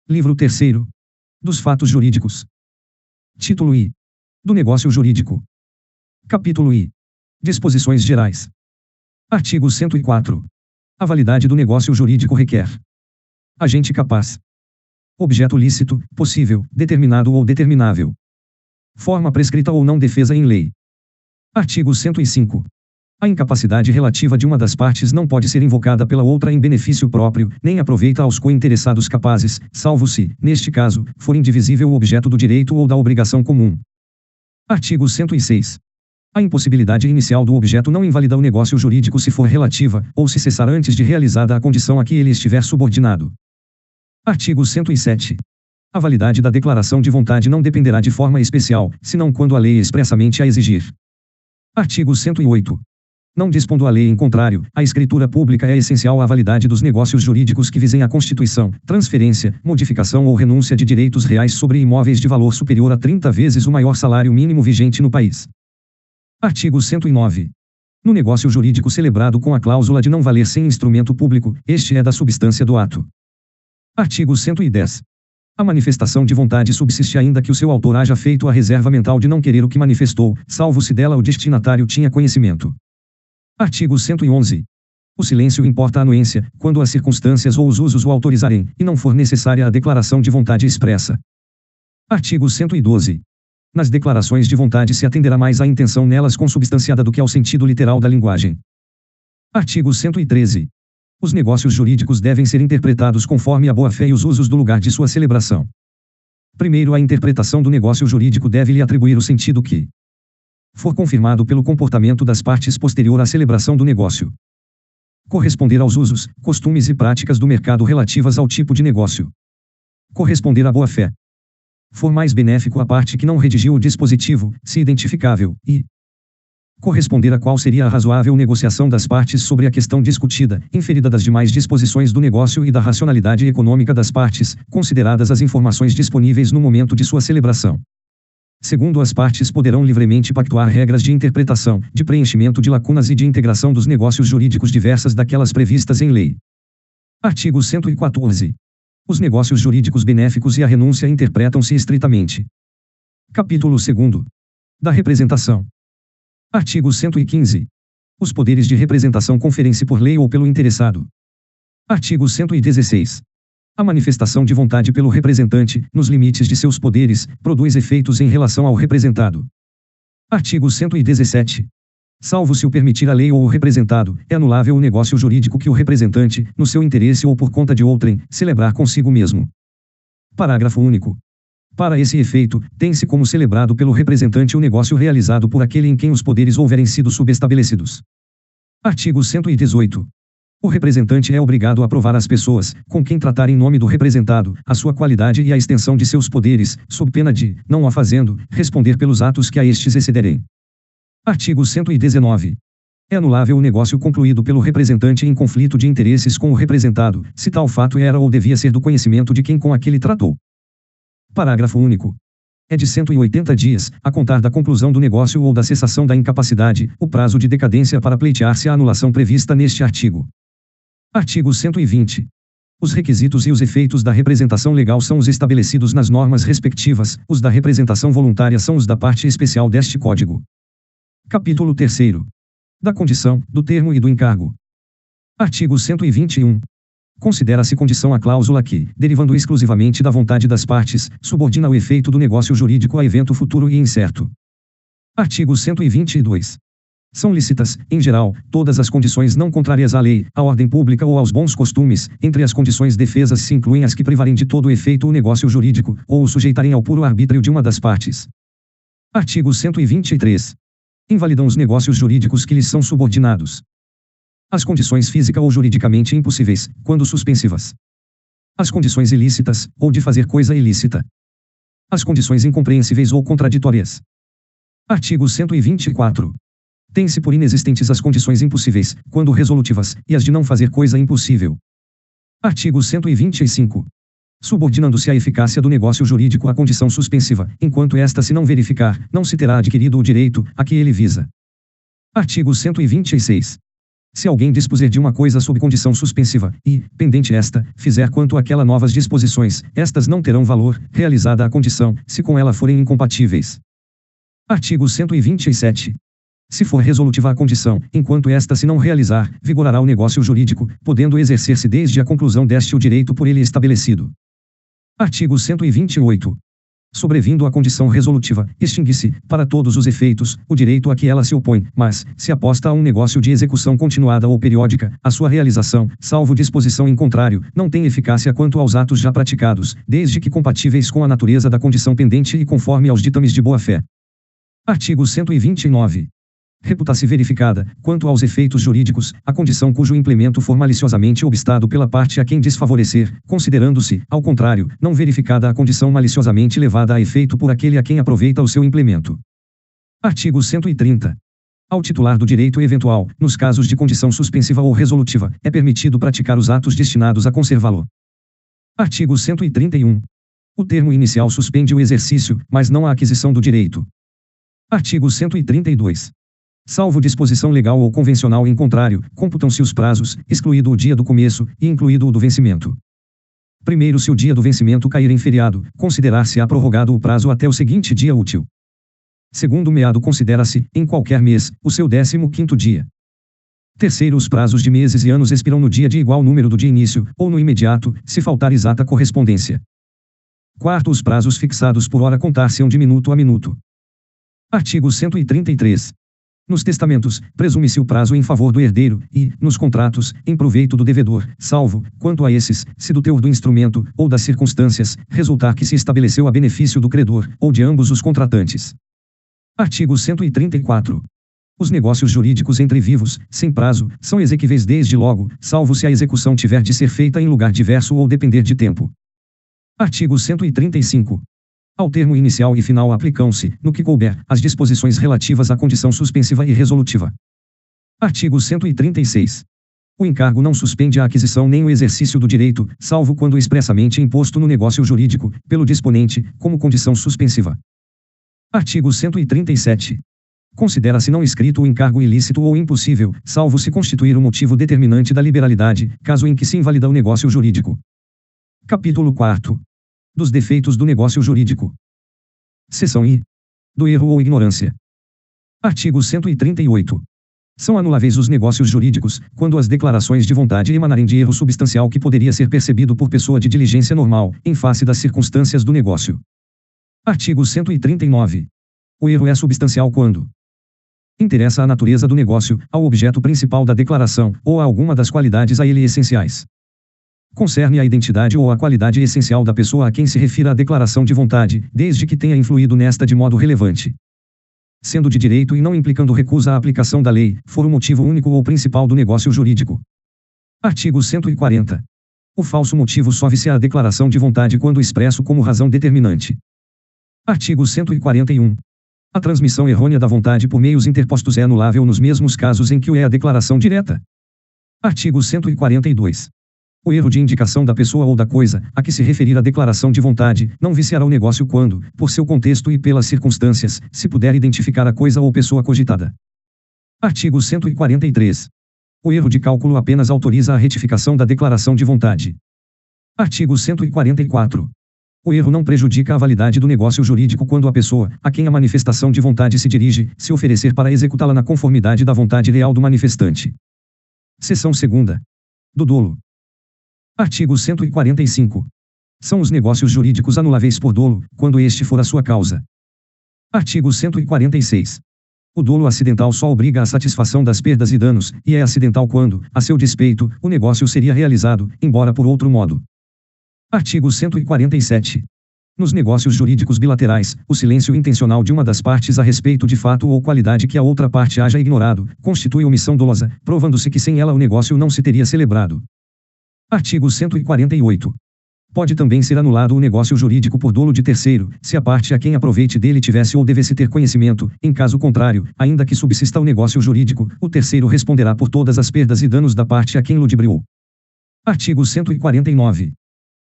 Livro 3º. Dos fatos jurídicos. Título I. Do negócio jurídico. Capítulo I. Disposições gerais. Artigo 104. A validade do negócio jurídico requer: agente capaz, objeto lícito, possível, determinado ou determinável, forma prescrita ou não defesa em lei. Artigo 105. A incapacidade relativa de uma das partes não pode ser invocada pela outra em benefício próprio, nem aproveita aos cointeressados capazes, salvo se, neste caso, for indivisível o objeto do direito ou da obrigação comum. Artigo 106. A impossibilidade inicial do objeto não invalida o negócio jurídico se for relativa, ou se cessar antes de realizada a condição a que ele estiver subordinado. Artigo 107. A validade da declaração de vontade não dependerá de forma especial, senão quando a lei expressamente a exigir. Artigo 108. Não dispondo a lei em contrário, a escritura pública é essencial à validade dos negócios jurídicos que visem a constituição, transferência, modificação ou renúncia de direitos reais sobre imóveis de valor superior a 30 vezes o maior salário mínimo vigente no país. Artigo 109. No negócio jurídico celebrado com a cláusula de não valer sem instrumento público, este é da substância do ato. Artigo 110. A manifestação de vontade subsiste ainda que o seu autor haja feito a reserva mental de não querer o que manifestou, salvo se dela o destinatário tinha conhecimento. Artigo 111. O silêncio importa a anuência, quando as circunstâncias ou os usos o autorizarem, e não for necessária a declaração de vontade expressa. Artigo 112. Nas declarações de vontade se atenderá mais à intenção nelas consubstanciada do que ao sentido literal da linguagem. Artigo 113. Os negócios jurídicos devem ser interpretados conforme a boa-fé e os usos do lugar de sua celebração. Primeiro, a interpretação do negócio jurídico deve-lhe atribuir o sentido que for confirmado pelo comportamento das partes posterior à celebração do negócio. Corresponder aos usos, costumes e práticas do mercado relativas ao tipo de negócio. Corresponder à boa-fé. For mais benéfico à parte que não redigiu o dispositivo, se identificável, e corresponder a qual seria a razoável negociação das partes sobre a questão discutida, inferida das demais disposições do negócio e da racionalidade econômica das partes, consideradas as informações disponíveis no momento de sua celebração. Segundo, as partes poderão livremente pactuar regras de interpretação, de preenchimento de lacunas e de integração dos negócios jurídicos diversas daquelas previstas em lei. Artigo 114. Os negócios jurídicos benéficos e a renúncia interpretam-se estritamente. Capítulo 2. Da representação. Artigo 115. Os poderes de representação conferem-se por lei ou pelo interessado. Artigo 116. A manifestação de vontade pelo representante, nos limites de seus poderes, produz efeitos em relação ao representado. Artigo 117. Salvo se o permitir a lei ou o representado, é anulável o negócio jurídico que o representante, no seu interesse ou por conta de outrem, celebrar consigo mesmo. Parágrafo único. Para esse efeito, tem-se como celebrado pelo representante o negócio realizado por aquele em quem os poderes houverem sido subestabelecidos. Artigo 118. O representante é obrigado a provar às pessoas, com quem tratar em nome do representado, a sua qualidade e a extensão de seus poderes, sob pena de, não o fazendo, responder pelos atos que a estes excederem. Artigo 119. É anulável o negócio concluído pelo representante em conflito de interesses com o representado, se tal fato era ou devia ser do conhecimento de quem com aquele tratou. Parágrafo único. É de 180 dias, a contar da conclusão do negócio ou da cessação da incapacidade, o prazo de decadência para pleitear-se a anulação prevista neste artigo. Artigo 120. Os requisitos e os efeitos da representação legal são os estabelecidos nas normas respectivas, os da representação voluntária são os da parte especial deste Código. Capítulo 3º. Da condição, do termo e do encargo. Artigo 121. Considera-se condição a cláusula que, derivando exclusivamente da vontade das partes, subordina o efeito do negócio jurídico a evento futuro e incerto. Artigo 122. São lícitas, em geral, todas as condições não contrárias à lei, à ordem pública ou aos bons costumes. Entre as condições defesas se incluem as que privarem de todo o efeito o negócio jurídico, ou o sujeitarem ao puro arbítrio de uma das partes. Artigo 123. Invalidam os negócios jurídicos que lhes são subordinados: as condições física ou juridicamente impossíveis, quando suspensivas; as condições ilícitas, ou de fazer coisa ilícita; as condições incompreensíveis ou contraditórias. Artigo 124. Tem-se por inexistentes as condições impossíveis, quando resolutivas, e as de não fazer coisa impossível. Artigo 125. Subordinando-se a eficácia do negócio jurídico à condição suspensiva, enquanto esta se não verificar, não se terá adquirido o direito a que ele visa. Artigo 126. Se alguém dispuser de uma coisa sob condição suspensiva, e, pendente esta, fizer quanto àquela novas disposições, estas não terão valor, realizada a condição, se com ela forem incompatíveis. Artigo 127. Se for resolutiva a condição, enquanto esta se não realizar, vigorará o negócio jurídico, podendo exercer-se desde a conclusão deste o direito por ele estabelecido. Artigo 128. Sobrevindo a condição resolutiva, extingue-se, para todos os efeitos, o direito a que ela se opõe, mas, se aposta a um negócio de execução continuada ou periódica, a sua realização, salvo disposição em contrário, não tem eficácia quanto aos atos já praticados, desde que compatíveis com a natureza da condição pendente e conforme aos ditames de boa-fé. Artigo 129. Reputa-se verificada, quanto aos efeitos jurídicos, a condição cujo implemento for maliciosamente obstado pela parte a quem desfavorecer, considerando-se, ao contrário, não verificada a condição maliciosamente levada a efeito por aquele a quem aproveita o seu implemento. Artigo 130. Ao titular do direito eventual, nos casos de condição suspensiva ou resolutiva, é permitido praticar os atos destinados a conservá-lo. Artigo 131. O termo inicial suspende o exercício, mas não a aquisição do direito. Artigo 132. Salvo disposição legal ou convencional em contrário, computam-se os prazos, excluído o dia do começo, e incluído o do vencimento. Primeiro, se o dia do vencimento cair em feriado, considerar-se-á prorrogado o prazo até o seguinte dia útil. Segundo meado, considera-se, em qualquer mês, o seu 15º dia. Terceiro, os prazos de meses e anos expiram no dia de igual número do de início, ou no imediato, se faltar exata correspondência. Quarto, os prazos fixados por hora contar-se-ão de minuto a minuto. Artigo 133. Nos testamentos, presume-se o prazo em favor do herdeiro, e, nos contratos, em proveito do devedor, salvo, quanto a esses, se do teor do instrumento, ou das circunstâncias, resultar que se estabeleceu a benefício do credor, ou de ambos os contratantes. Artigo 134. Os negócios jurídicos entre vivos, sem prazo, são exequíveis desde logo, salvo se a execução tiver de ser feita em lugar diverso ou depender de tempo. Artigo 135. Ao termo inicial e final aplicam-se, no que couber, as disposições relativas à condição suspensiva e resolutiva. Artigo 136. O encargo não suspende a aquisição nem o exercício do direito, salvo quando expressamente imposto no negócio jurídico, pelo disponente, como condição suspensiva. Artigo 137. Considera-se não escrito o encargo ilícito ou impossível, salvo se constituir o motivo determinante da liberalidade, caso em que se invalida o negócio jurídico. Capítulo 4. Dos defeitos do negócio jurídico. Seção I. Do erro ou ignorância. Artigo 138. São anuláveis os negócios jurídicos, quando as declarações de vontade emanarem de erro substancial que poderia ser percebido por pessoa de diligência normal, em face das circunstâncias do negócio. Artigo 139. O erro é substancial quando interessa a natureza do negócio, ao objeto principal da declaração, ou a alguma das qualidades a ele essenciais. Concerne a identidade ou a qualidade essencial da pessoa a quem se refira a declaração de vontade, desde que tenha influído nesta de modo relevante. Sendo de direito e não implicando recusa à aplicação da lei, for o motivo único ou principal do negócio jurídico. Artigo 140. O falso motivo sove-se à declaração de vontade quando expresso como razão determinante. Artigo 141. A transmissão errônea da vontade por meios interpostos é anulável nos mesmos casos em que o é a declaração direta. Artigo 142. O erro de indicação da pessoa ou da coisa, a que se referir a declaração de vontade, não viciará o negócio quando, por seu contexto e pelas circunstâncias, se puder identificar a coisa ou pessoa cogitada. Artigo 143. O erro de cálculo apenas autoriza a retificação da declaração de vontade. Artigo 144. O erro não prejudica a validade do negócio jurídico quando a pessoa, a quem a manifestação de vontade se dirige, se oferecer para executá-la na conformidade da vontade real do manifestante. Seção 2ª. Do dolo. Artigo 145. São os negócios jurídicos anuláveis por dolo, quando este for a sua causa. Artigo 146. O dolo acidental só obriga à satisfação das perdas e danos, e é acidental quando, a seu despeito, o negócio seria realizado, embora por outro modo. Artigo 147. Nos negócios jurídicos bilaterais, o silêncio intencional de uma das partes a respeito de fato ou qualidade que a outra parte haja ignorado, constitui omissão dolosa, provando-se que sem ela o negócio não se teria celebrado. Artigo 148. Pode também ser anulado o negócio jurídico por dolo de terceiro, se a parte a quem aproveite dele tivesse ou devesse ter conhecimento, em caso contrário, ainda que subsista o negócio jurídico, o terceiro responderá por todas as perdas e danos da parte a quem ludibriou. Artigo 149.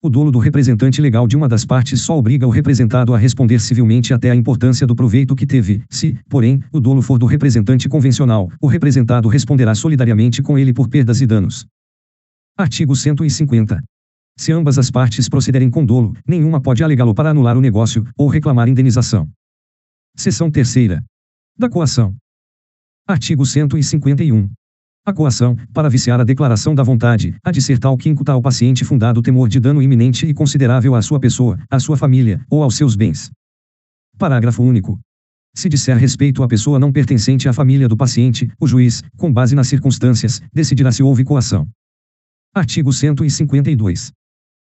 O dolo do representante legal de uma das partes só obriga o representado a responder civilmente até a importância do proveito que teve. Se, porém, o dolo for do representante convencional, o representado responderá solidariamente com ele por perdas e danos. Artigo 150. Se ambas as partes procederem com dolo, nenhuma pode alegá-lo para anular o negócio, ou reclamar indenização. Seção 3ª. Da coação. Artigo 151. A coação, para viciar a declaração da vontade, há de ser tal que incuta ao paciente fundado temor de dano iminente e considerável à sua pessoa, à sua família, ou aos seus bens. Parágrafo único. Se disser respeito à pessoa não pertencente à família do paciente, o juiz, com base nas circunstâncias, decidirá se houve coação. Artigo 152.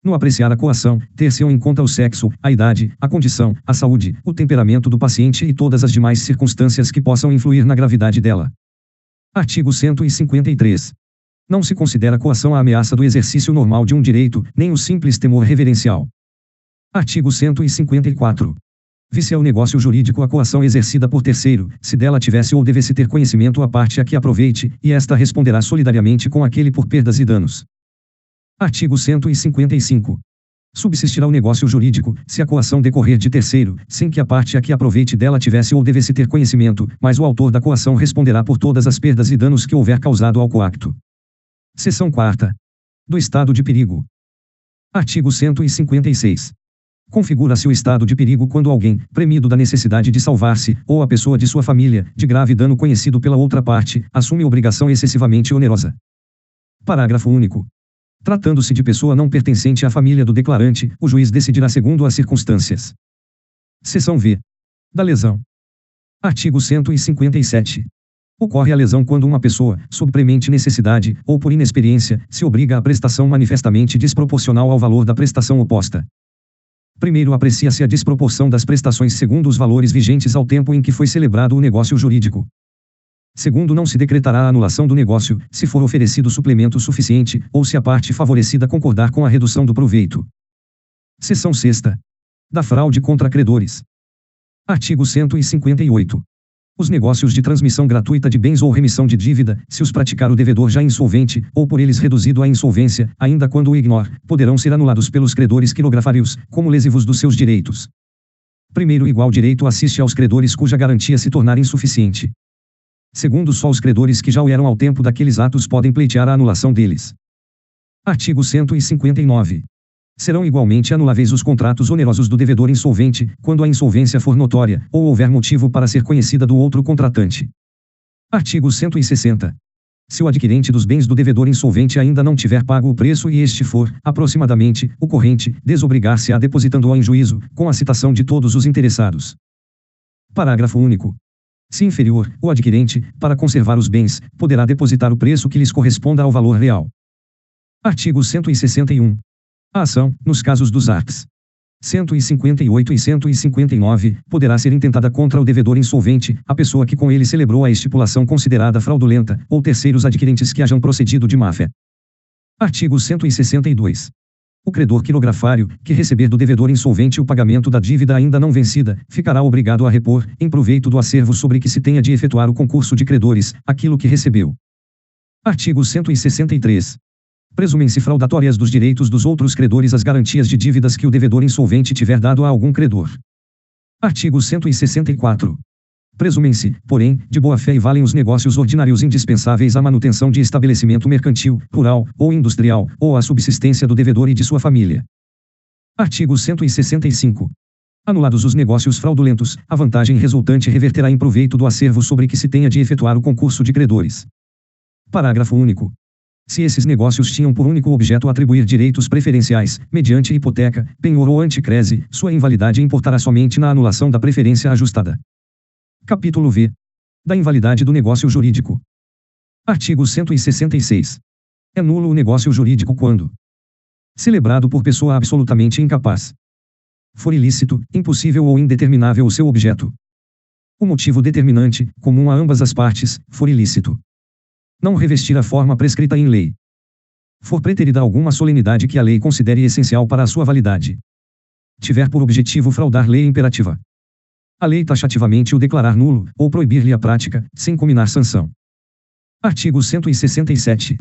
No apreciar a coação, ter-se-ão em conta o sexo, a idade, a condição, a saúde, o temperamento do paciente e todas as demais circunstâncias que possam influir na gravidade dela. Artigo 153. Não se considera coação a ameaça do exercício normal de um direito, nem o simples temor reverencial. Artigo 154. Vicia o negócio jurídico a coação exercida por terceiro, se dela tivesse ou devesse ter conhecimento a parte a que aproveite, e esta responderá solidariamente com aquele por perdas e danos. Artigo 155. Subsistirá o negócio jurídico, se a coação decorrer de terceiro, sem que a parte a que aproveite dela tivesse ou devesse ter conhecimento, mas o autor da coação responderá por todas as perdas e danos que houver causado ao coacto. Seção 4ª. Do estado de perigo. Artigo 156. Configura-se o estado de perigo quando alguém, premido da necessidade de salvar-se, ou a pessoa de sua família, de grave dano conhecido pela outra parte, assume obrigação excessivamente onerosa. Parágrafo único. Tratando-se de pessoa não pertencente à família do declarante, o juiz decidirá segundo as circunstâncias. Seção V. Da lesão. Artigo 157. Ocorre a lesão quando uma pessoa, sob premente necessidade, ou por inexperiência, se obriga à prestação manifestamente desproporcional ao valor da prestação oposta. Primeiro aprecia-se a desproporção das prestações segundo os valores vigentes ao tempo em que foi celebrado o negócio jurídico. Segundo, não se decretará a anulação do negócio, se for oferecido suplemento suficiente, ou se a parte favorecida concordar com a redução do proveito. Seção 6ª. Da fraude contra credores. Artigo 158. Os negócios de transmissão gratuita de bens ou remissão de dívida, se os praticar o devedor já insolvente, ou por eles reduzido à insolvência, ainda quando o ignore, poderão ser anulados pelos credores quirografários, como lesivos dos seus direitos. Primeiro, igual direito assiste aos credores cuja garantia se tornar insuficiente. Segundo, só os credores que já o eram ao tempo daqueles atos podem pleitear a anulação deles. Artigo 159. Serão igualmente anuláveis os contratos onerosos do devedor insolvente, quando a insolvência for notória, ou houver motivo para ser conhecida do outro contratante. Artigo 160. Se o adquirente dos bens do devedor insolvente ainda não tiver pago o preço e este for, aproximadamente, o corrente, desobrigar-se-á depositando-o em juízo, com a citação de todos os interessados. Parágrafo único. Se inferior, o adquirente, para conservar os bens, poderá depositar o preço que lhes corresponda ao valor real. Artigo 161. A ação, nos casos dos arts. 158 e 159, poderá ser intentada contra o devedor insolvente, a pessoa que com ele celebrou a estipulação considerada fraudulenta, ou terceiros adquirentes que hajam procedido de má-fé. Artigo 162. O credor quirografário, que receber do devedor insolvente o pagamento da dívida ainda não vencida, ficará obrigado a repor, em proveito do acervo sobre que se tenha de efetuar o concurso de credores, aquilo que recebeu. Artigo 163. Presumem-se fraudatórias dos direitos dos outros credores as garantias de dívidas que o devedor insolvente tiver dado a algum credor. Artigo 164. Presumem-se, porém, de boa-fé e valem os negócios ordinários indispensáveis à manutenção de estabelecimento mercantil, rural, ou industrial, ou à subsistência do devedor e de sua família. Artigo 165. Anulados os negócios fraudulentos, a vantagem resultante reverterá em proveito do acervo sobre que se tenha de efetuar o concurso de credores. Parágrafo único. Se esses negócios tinham por único objeto atribuir direitos preferenciais, mediante hipoteca, penhor ou anticrese, sua invalidade importará somente na anulação da preferência ajustada. Capítulo V. Da invalidade do negócio jurídico. Artigo 166. É nulo o negócio jurídico quando celebrado por pessoa absolutamente incapaz. For ilícito, impossível ou indeterminável o seu objeto. O motivo determinante, comum a ambas as partes, for ilícito. Não revestir a forma prescrita em lei. For preterida alguma solenidade que a lei considere essencial para a sua validade. Tiver por objetivo fraudar lei imperativa. A lei taxativamente o declarar nulo, ou proibir-lhe a prática, sem cominar sanção. Artigo 167.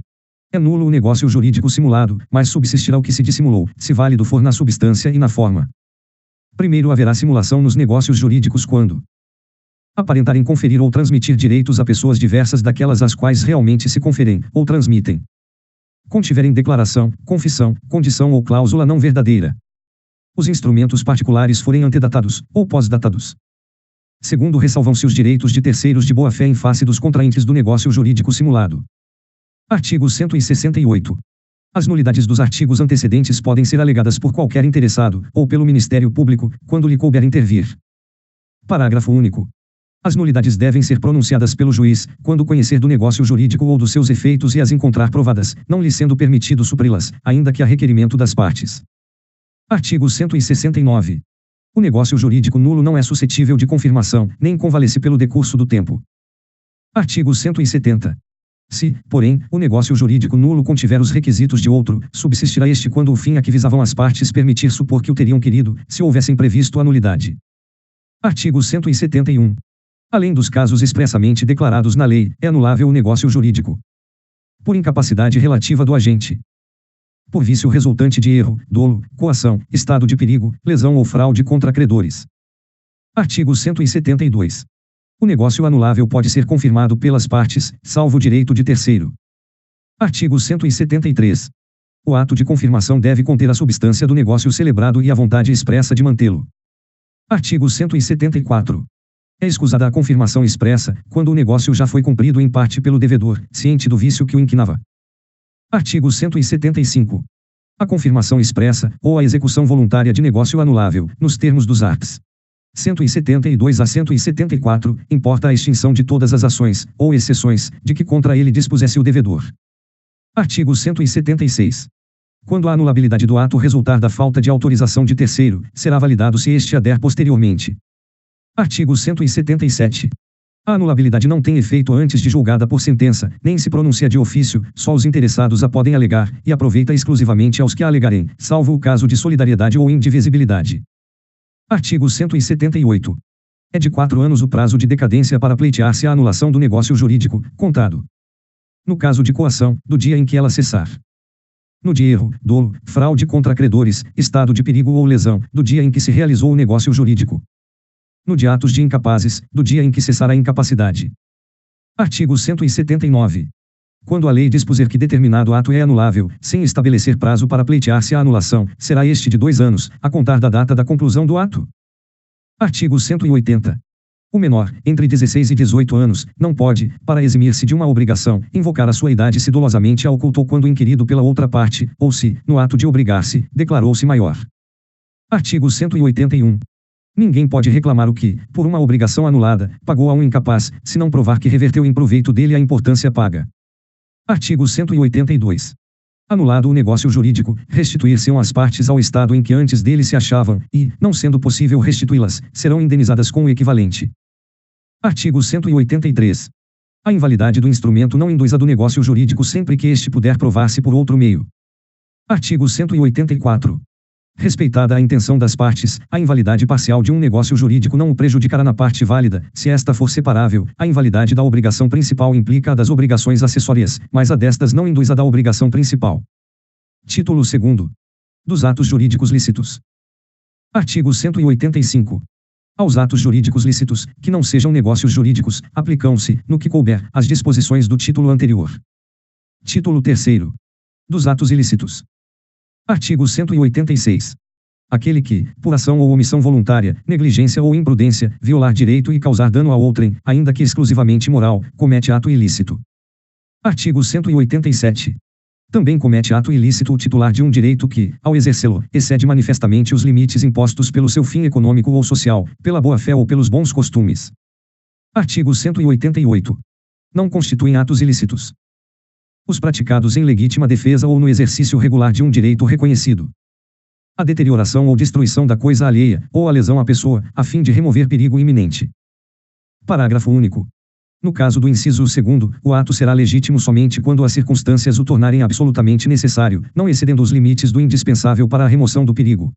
É nulo o negócio jurídico simulado, mas subsistirá o que se dissimulou, se válido for na substância e na forma. Primeiro haverá simulação nos negócios jurídicos quando aparentarem conferir ou transmitir direitos a pessoas diversas daquelas às quais realmente se conferem, ou transmitem. Contiverem declaração, confissão, condição ou cláusula não verdadeira. Os instrumentos particulares forem antedatados, ou pós-datados. Segundo, ressalvam-se os direitos de terceiros de boa-fé em face dos contraentes do negócio jurídico simulado. Artigo 168. As nulidades dos artigos antecedentes podem ser alegadas por qualquer interessado, ou pelo Ministério Público, quando lhe couber intervir. Parágrafo único. As nulidades devem ser pronunciadas pelo juiz, quando conhecer do negócio jurídico ou dos seus efeitos e as encontrar provadas, não lhe sendo permitido supri-las, ainda que a requerimento das partes. Artigo 169. O negócio jurídico nulo não é suscetível de confirmação, nem convalesce pelo decurso do tempo. Artigo 170. Se, porém, o negócio jurídico nulo contiver os requisitos de outro, subsistirá este quando o fim a que visavam as partes permitir supor que o teriam querido, se houvessem previsto a nulidade. Artigo 171. Além dos casos expressamente declarados na lei, é anulável o negócio jurídico. Por incapacidade relativa do agente. Por vício resultante de erro, dolo, coação, estado de perigo, lesão ou fraude contra credores. Artigo 172. O negócio anulável pode ser confirmado pelas partes, salvo o direito de terceiro. Artigo 173. O ato de confirmação deve conter a substância do negócio celebrado e a vontade expressa de mantê-lo. Artigo 174. É escusada a confirmação expressa, quando o negócio já foi cumprido em parte pelo devedor, ciente do vício que o inquinava. Artigo 175. A confirmação expressa, ou a execução voluntária de negócio anulável, nos termos dos arts. 172 a 174, importa a extinção de todas as ações, ou exceções, de que contra ele dispusesse o devedor. Artigo 176. Quando a anulabilidade do ato resultar da falta de autorização de terceiro, será validado se este a der posteriormente. Artigo 177. A anulabilidade não tem efeito antes de julgada por sentença, nem se pronuncia de ofício, só os interessados a podem alegar, e aproveita exclusivamente aos que a alegarem, salvo o caso de solidariedade ou indivisibilidade. Artigo 178. É de 4 anos o prazo de decadência para pleitear-se a anulação do negócio jurídico, contado. No caso de coação, do dia em que ela cessar. No de erro, dolo, fraude contra credores, estado de perigo ou lesão, do dia em que se realizou o negócio jurídico. No de atos de incapazes, do dia em que cessar a incapacidade. Artigo 179. Quando a lei dispuser que determinado ato é anulável, sem estabelecer prazo para pleitear-se a anulação, será este de 2 anos, a contar da data da conclusão do ato. Artigo 180. O menor, entre 16 e 18 anos, não pode, para eximir-se de uma obrigação, invocar a sua idade se dolosamente a ocultou quando inquirido pela outra parte, ou se, no ato de obrigar-se, declarou-se maior. Artigo 181. Ninguém pode reclamar o que, por uma obrigação anulada, pagou a um incapaz, se não provar que reverteu em proveito dele a importância paga. Artigo 182. Anulado o negócio jurídico, restituir-se-ão as partes ao estado em que antes dele se achavam, e, não sendo possível restituí-las, serão indenizadas com o equivalente. Artigo 183. A invalidade do instrumento não induz a do negócio jurídico sempre que este puder provar-se por outro meio. Artigo 184. Respeitada a intenção das partes, a invalidade parcial de um negócio jurídico não o prejudicará na parte válida, se esta for separável. A invalidade da obrigação principal implica a das obrigações acessórias, mas a destas não induz a da obrigação principal. Título 2º. Dos atos jurídicos lícitos. Artigo 185. Aos atos jurídicos lícitos, que não sejam negócios jurídicos, aplicam-se, no que couber, as disposições do título anterior. Título 3º. Dos atos ilícitos. Artigo 186. Aquele que, por ação ou omissão voluntária, negligência ou imprudência, violar direito e causar dano a outrem, ainda que exclusivamente moral, comete ato ilícito. Artigo 187. Também comete ato ilícito o titular de um direito que, ao exercê-lo, excede manifestamente os limites impostos pelo seu fim econômico ou social, pela boa-fé ou pelos bons costumes. Artigo 188. Não constituem atos ilícitos os praticados em legítima defesa ou no exercício regular de um direito reconhecido. A deterioração ou destruição da coisa alheia, ou a lesão à pessoa, a fim de remover perigo iminente. Parágrafo único. No caso do inciso 2º, o ato será legítimo somente quando as circunstâncias o tornarem absolutamente necessário, não excedendo os limites do indispensável para a remoção do perigo.